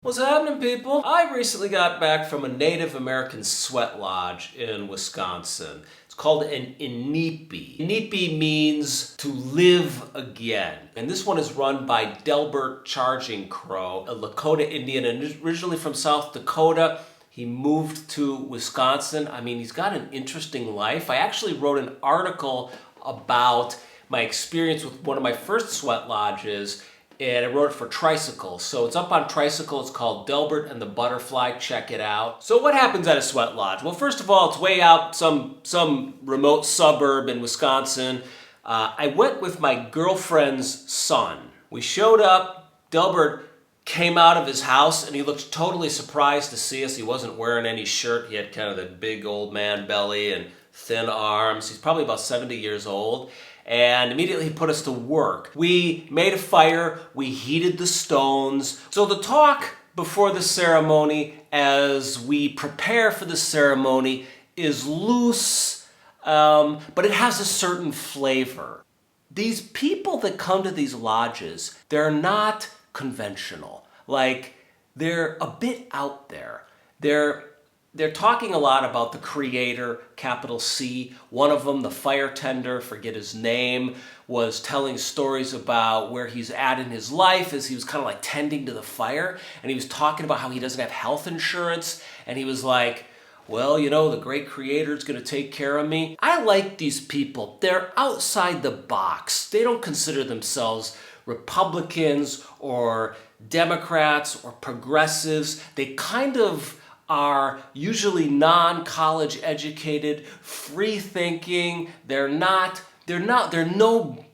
What's happening, people? I recently got back from a Native American sweat lodge in Wisconsin. It's called an Inipi. Inipi means to live again. And this one is run by Delbert Charging Crow, a Lakota Indian, and originally from South Dakota. He moved to Wisconsin. I mean, he's got an interesting life. I actually wrote an article about my experience with one of my first sweat lodges, and I wrote it for Tricycle. So it's up on Tricycle. It's called Delbert and the Butterfly. Check it out. So what happens at a sweat lodge? Well, first of all, it's way out some remote suburb in Wisconsin. I went with my girlfriend's son. We showed up. Delbert came out of his house and he looked totally surprised to see us. He wasn't wearing any shirt. He had kind of the big old man belly and thin arms. He's probably about 70 years old. And immediately he put us to work. We made a fire, we heated the stones. So the talk before the ceremony, as we prepare for the ceremony, is loose, but it has a certain flavor. These people that come to these lodges, they're not conventional. Like, they're a bit out there. They're talking a lot about the creator, capital C. One of them, the fire tender, forget his name, was telling stories about where he's at in his life as he was kind of like tending to the fire. And he was talking about how he doesn't have health insurance. And he was like, well, you know, the great creator is going to take care of me. I like these people. They're outside the box. They don't consider themselves Republicans or Democrats or progressives. They kind of are usually non-college educated, free thinking. They're no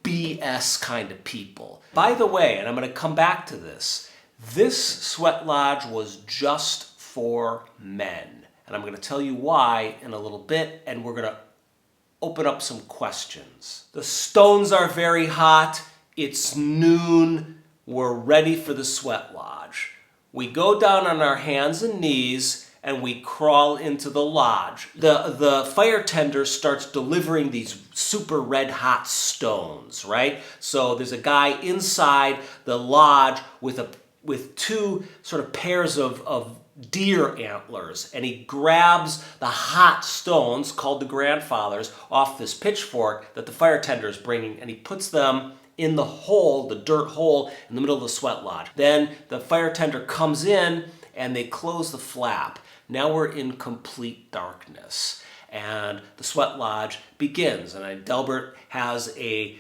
BS kind of people. By the way, and I'm going to come back to this sweat lodge was just for men. And I'm going to tell you why in a little bit, and we're going to open up some questions. The stones are very hot. It's noon. We're ready for the sweat lodge. We go down on our hands and knees and we crawl into the lodge. The fire tender starts delivering these super red hot stones, right? So there's a guy inside the lodge with two sort of pairs of deer antlers, and he grabs the hot stones, called the grandfathers, off this pitchfork that the fire tender is bringing, and he puts them in the hole, the dirt hole in the middle of the sweat lodge. Then the fire tender comes in and they close the flap. Now we're in complete darkness and the sweat lodge begins. And Delbert has a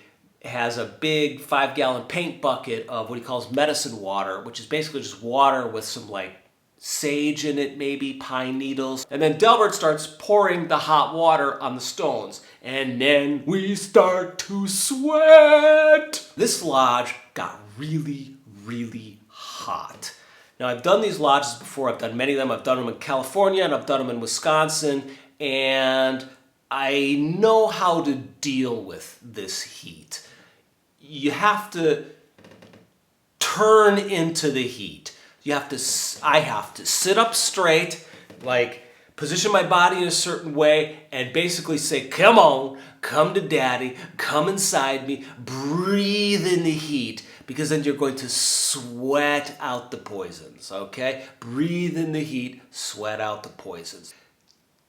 big 5-gallon paint bucket of what he calls medicine water, which is basically just water with some like sage in it, maybe pine needles. And then Delbert starts pouring the hot water on the stones. And then we start to sweat. This lodge got really, really hot. Now, I've done these lodges before. I've done many of them. I've done them in California and I've done them in Wisconsin. And I know how to deal with this heat. You have to turn into the heat. I have to sit up straight, like position my body in a certain way and basically say, come on, come to daddy, come inside me, breathe in the heat, because then you're going to sweat out the poisons, okay? Breathe in the heat, sweat out the poisons.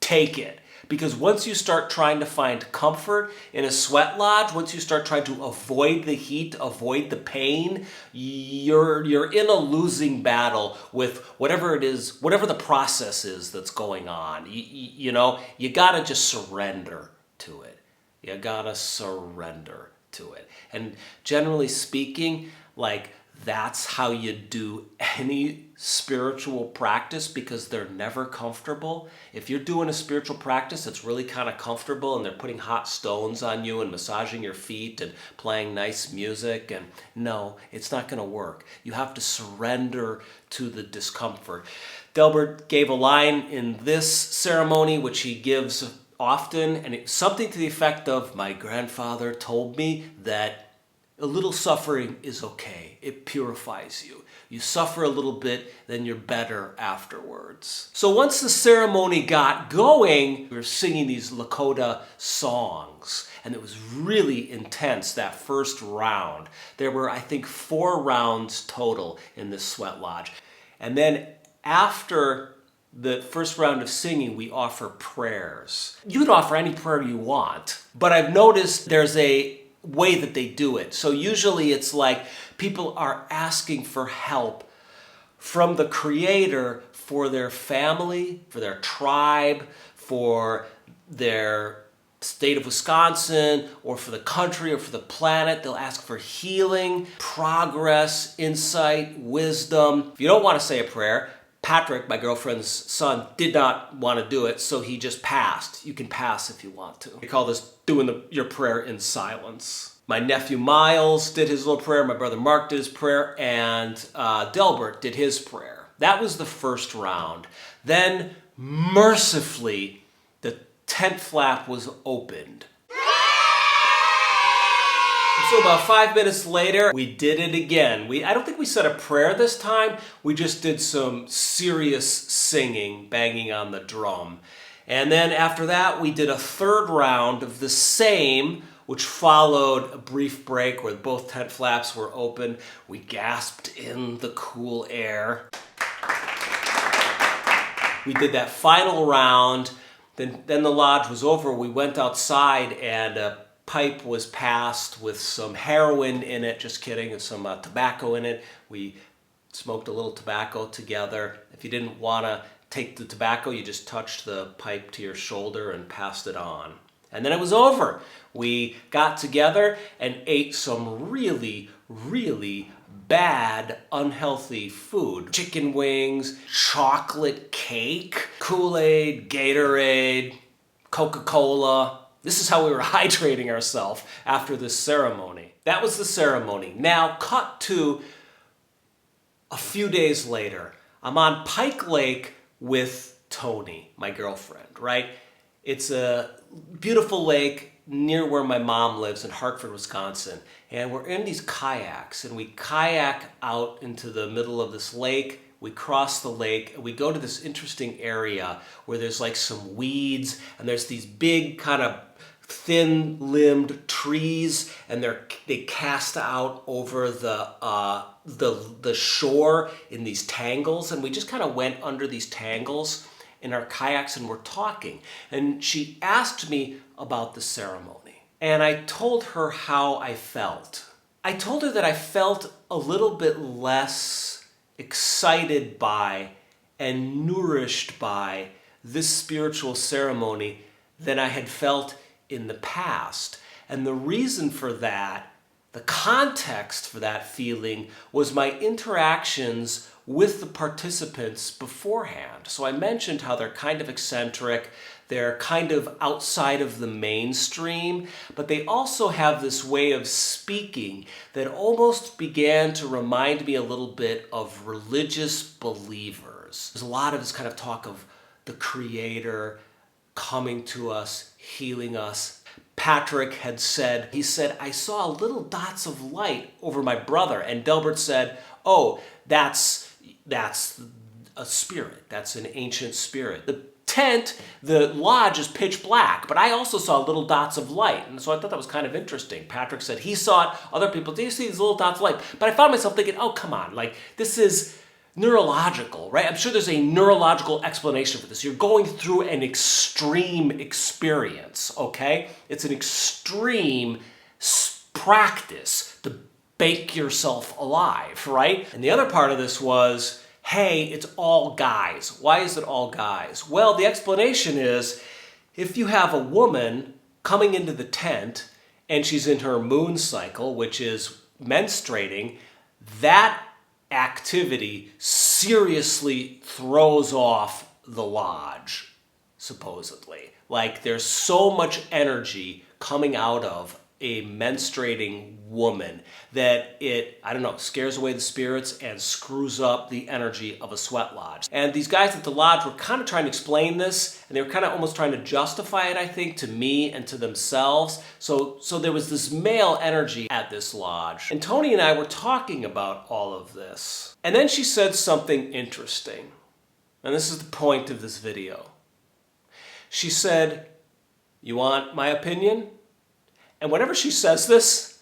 Take it. Because once you start trying to find comfort in a sweat lodge, once you start trying to avoid the heat, avoid the pain, you're in a losing battle with whatever it is, whatever the process is that's going on. You know, you gotta just surrender to it. You gotta surrender to it. And generally speaking, like, that's how you do any spiritual practice, because they're never comfortable. If you're doing a spiritual practice that's really kind of comfortable and they're putting hot stones on you and massaging your feet and playing nice music, and no, it's not going to work. You have to surrender to the discomfort. Delbert gave a line in this ceremony, which he gives often, and it's something to the effect of, my grandfather told me that a little suffering is okay. It purifies you. You suffer a little bit, then you're better afterwards. So once the ceremony got going, we were singing these Lakota songs, and it was really intense, that first round. There were, I think, 4 rounds total in this sweat lodge. And then after the first round of singing, we offer prayers. You can offer any prayer you want, but I've noticed there's a way that they do it. So usually it's like people are asking for help from the Creator for their family, for their tribe, for their state of Wisconsin, or for the country, or for the planet. They'll ask for healing, progress, insight, wisdom. If you don't want to say a prayer, Patrick, my girlfriend's son, did not want to do it, so he just passed. You can pass if you want to. We call this doing your prayer in silence. My nephew Miles did his little prayer, my brother Mark did his prayer, and Delbert did his prayer. That was the first round. Then, mercifully, the tent flap was opened. So about 5 minutes later, we did it again. I don't think we said a prayer this time. We just did some serious singing, banging on the drum. And then after that, we did a third round of the same, which followed a brief break where both tent flaps were open. We gasped in the cool air. We did that final round. Then the lodge was over. We went outside and a pipe was passed with some heroin in it, just kidding, and some tobacco in it. We smoked a little tobacco together. If you didn't want to take the tobacco, you just touched the pipe to your shoulder and passed it on. And then it was over. We got together and ate some really, really bad, unhealthy food. Chicken wings, chocolate cake, Kool-Aid, Gatorade, Coca-Cola. This is how we were hydrating ourselves after this ceremony. That was the ceremony. Now, cut to a few days later. I'm on Pike Lake with Toni, my girlfriend, right? It's a beautiful lake near where my mom lives in Hartford, Wisconsin. And we're in these kayaks, and we kayak out into the middle of this lake. We cross the lake, and we go to this interesting area where there's like some weeds, and there's these big kind of thin-limbed trees, and they cast out over the shore in these tangles, and we just kind of went under these tangles in our kayaks and we're talking. And she asked me about the ceremony, and I told her how I felt. I told her that I felt a little bit less excited by and nourished by this spiritual ceremony than I had felt in the past. And the reason for that, the context for that feeling, was my interactions with the participants beforehand. So I mentioned how they're kind of eccentric, they're kind of outside of the mainstream, but they also have this way of speaking that almost began to remind me a little bit of religious believers. There's a lot of this kind of talk of the Creator coming to us, healing us. Patrick had said, I saw little dots of light over my brother. And Delbert said, oh, that's a spirit. That's an ancient spirit. The tent, the lodge is pitch black, but I also saw little dots of light. And so I thought that was kind of interesting. Patrick said he saw it. Other people, do you see these little dots of light? But I found myself thinking, oh, come on. Like, this is neurological, right? I'm sure there's a neurological explanation for this. You're going through an extreme experience, okay? It's an extreme practice to bake yourself alive, right? And the other part of this was, hey, it's all guys. Why is it all guys? Well, the explanation is, if you have a woman coming into the tent and she's in her moon cycle, which is menstruating, that activity seriously throws off the lodge, supposedly. Like, there's so much energy coming out of a menstruating woman that it, I don't know, scares away the spirits and screws up the energy of a sweat lodge. And these guys at the lodge were kind of trying to explain this, and they were kind of almost trying to justify it, I think, to me and to themselves. So there was this male energy at this lodge. And Toni and I were talking about all of this. And then she said something interesting. And this is the point of this video. She said, "You want my opinion?" And whenever she says this,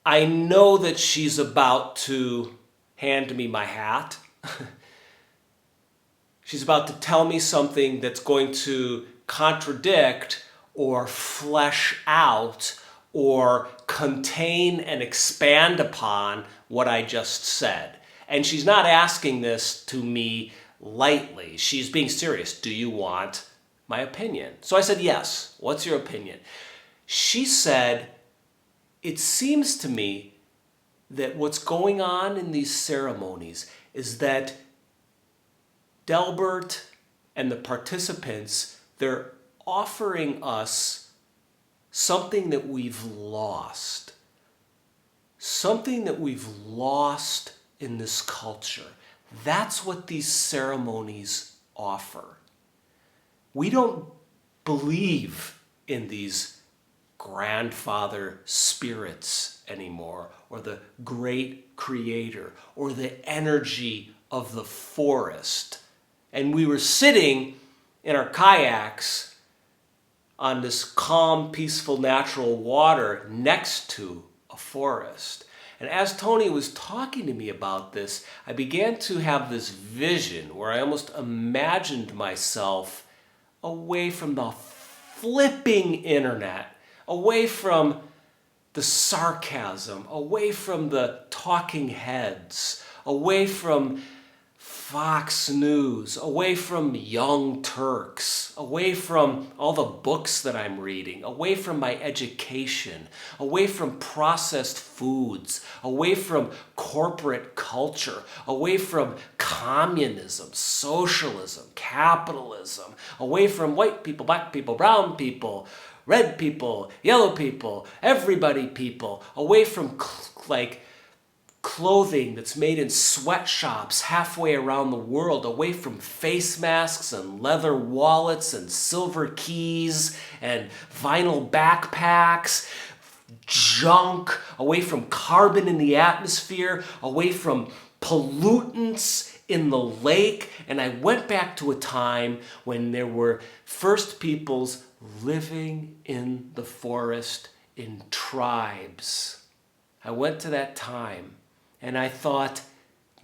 I know that she's about to hand me my hat. She's about to tell me something that's going to contradict or flesh out or contain and expand upon what I just said. And she's not asking this to me lightly. She's being serious. Do you want my opinion? So I said, yes. What's your opinion? She said, it seems to me that what's going on in these ceremonies is that Delbert and the participants, they're offering us something that we've lost. Something that we've lost in this culture. That's what these ceremonies offer. We don't believe in these grandfather spirits anymore, or the great creator, or the energy of the forest. And we were sitting in our kayaks on this calm, peaceful, natural water next to a forest. And as Toni was talking to me about this, I began to have this vision where I almost imagined myself away from the flipping internet, away from the sarcasm, away from the talking heads, away from Fox News, away from Young Turks, away from all the books that I'm reading, away from my education, away from processed foods, away from corporate culture, away from communism, socialism, capitalism, away from white people, black people, brown people, red people, yellow people, everybody people, away from clothing that's made in sweatshops halfway around the world, away from face masks and leather wallets and silver keys and vinyl backpacks, junk, away from carbon in the atmosphere, away from pollutants in the lake. And I went back to a time when there were first peoples living in the forest in tribes. I went to that time. And I thought,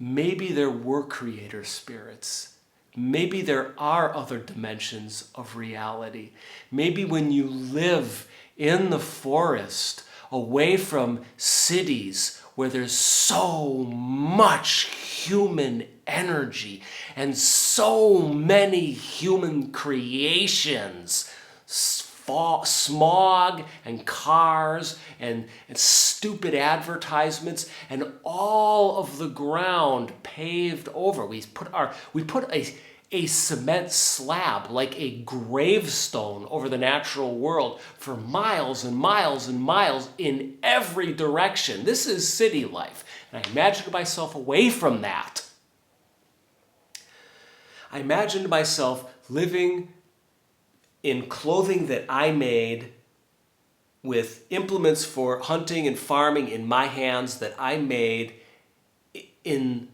maybe there were creator spirits. Maybe there are other dimensions of reality. Maybe when you live in the forest, away from cities where there's so much human energy and so many human creations, smog and cars and stupid advertisements and all of the ground paved over. We put a cement slab like a gravestone over the natural world for miles and miles and miles in every direction. This is city life. And I imagined myself away from that. I imagined myself living in clothing that I made with implements for hunting and farming in my hands that I made in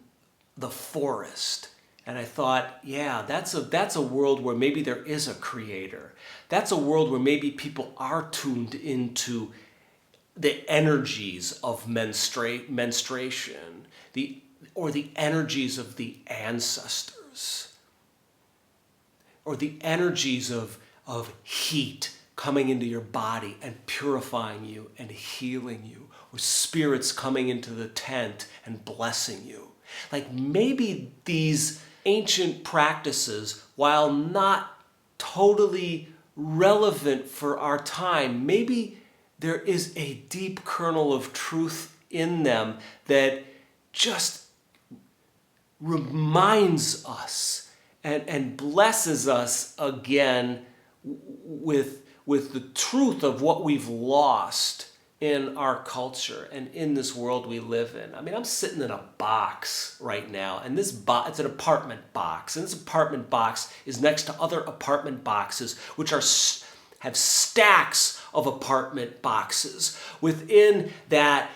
the forest. And I thought, yeah, that's a world where maybe there is a creator. That's a world where maybe people are tuned into the energies of menstruation, or the energies of the ancestors, or the energies of heat coming into your body and purifying you and healing you, or spirits coming into the tent and blessing you. Like maybe these ancient practices, while not totally relevant for our time, maybe there is a deep kernel of truth in them that just reminds us and blesses us again with the truth of what we've lost in our culture and in this world we live in. I mean, I'm sitting in a box right now, and it's an apartment box, and this apartment box is next to other apartment boxes, which have stacks of apartment boxes within that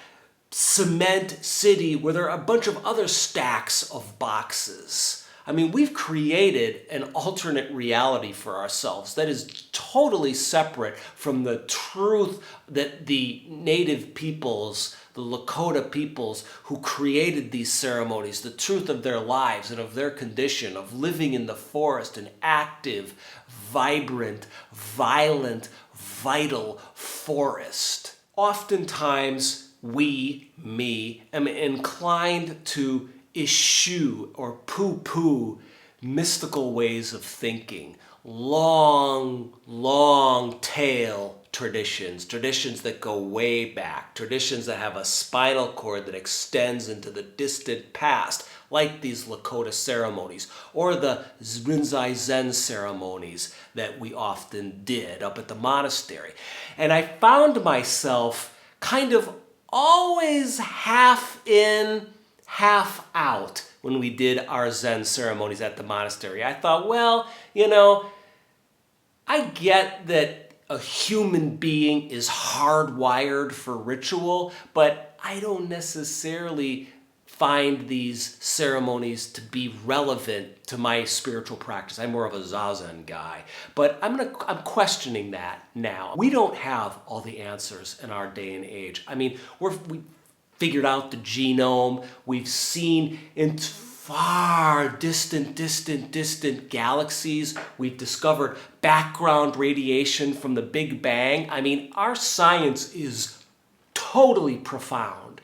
cement city where there are a bunch of other stacks of boxes. I mean, we've created an alternate reality for ourselves that is totally separate from the truth that the native peoples, the Lakota peoples who created these ceremonies, the truth of their lives and of their condition, of living in the forest, an active, vibrant, violent, vital forest. Oftentimes, me, am inclined to eschew or poo-poo mystical ways of thinking, long tail traditions that go way back, traditions that have a spinal cord that extends into the distant past, like these Lakota ceremonies, or the Rinzai Zen ceremonies that we often did up at the monastery. And I found myself kind of always half in, half out when we did our Zen ceremonies at the monastery. I thought, well, I get that a human being is hardwired for ritual, but I don't necessarily find these ceremonies to be relevant to my spiritual practice. I'm more of a Zazen guy, but I'm questioning that now. We don't have all the answers in our day and age. I mean, we figured out the genome. We've seen into far distant galaxies. We've discovered background radiation from the Big Bang. I mean, our science is totally profound,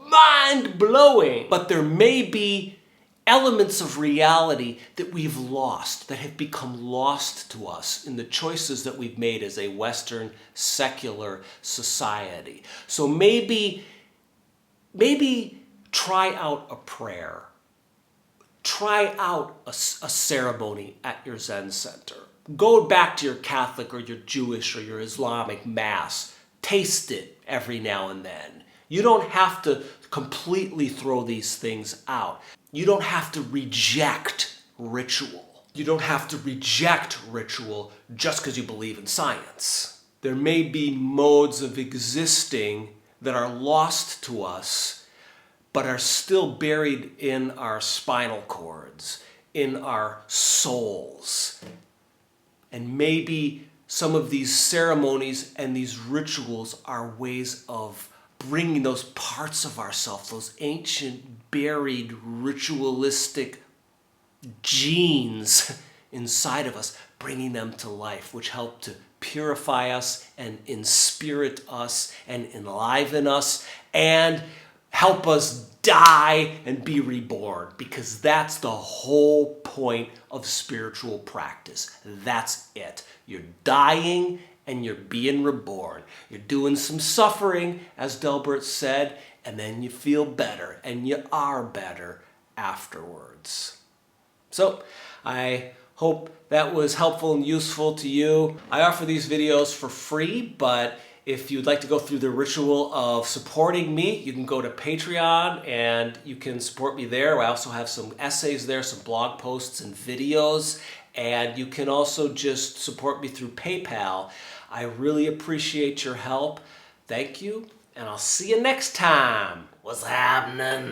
mind-blowing. But there may be elements of reality that we've lost, that have become lost to us in the choices that we've made as a Western secular society. So maybe try out a prayer. Try out a ceremony at your Zen center. Go back to your Catholic or your Jewish or your Islamic Mass. Taste it every now and then. You don't have to completely throw these things out. You don't have to reject ritual. You don't have to reject ritual just because you believe in science. There may be modes of existing that are lost to us, but are still buried in our spinal cords, in our souls. And maybe some of these ceremonies and these rituals are ways of bringing those parts of ourselves, those ancient, buried, ritualistic genes inside of us, bringing them to life, which help to purify us and inspirit us and enliven us and help us die and be reborn, because that's the whole point of spiritual practice. That's it. You're dying and you're being reborn. You're doing some suffering, as Delbert said, and then you feel better, and you are better afterwards. So, I hope that was helpful and useful to you. I offer these videos for free, but if you'd like to go through the ritual of supporting me, you can go to Patreon and you can support me there. I also have some essays there, some blog posts and videos, and you can also just support me through PayPal. I really appreciate your help. Thank you, and I'll see you next time. What's happening?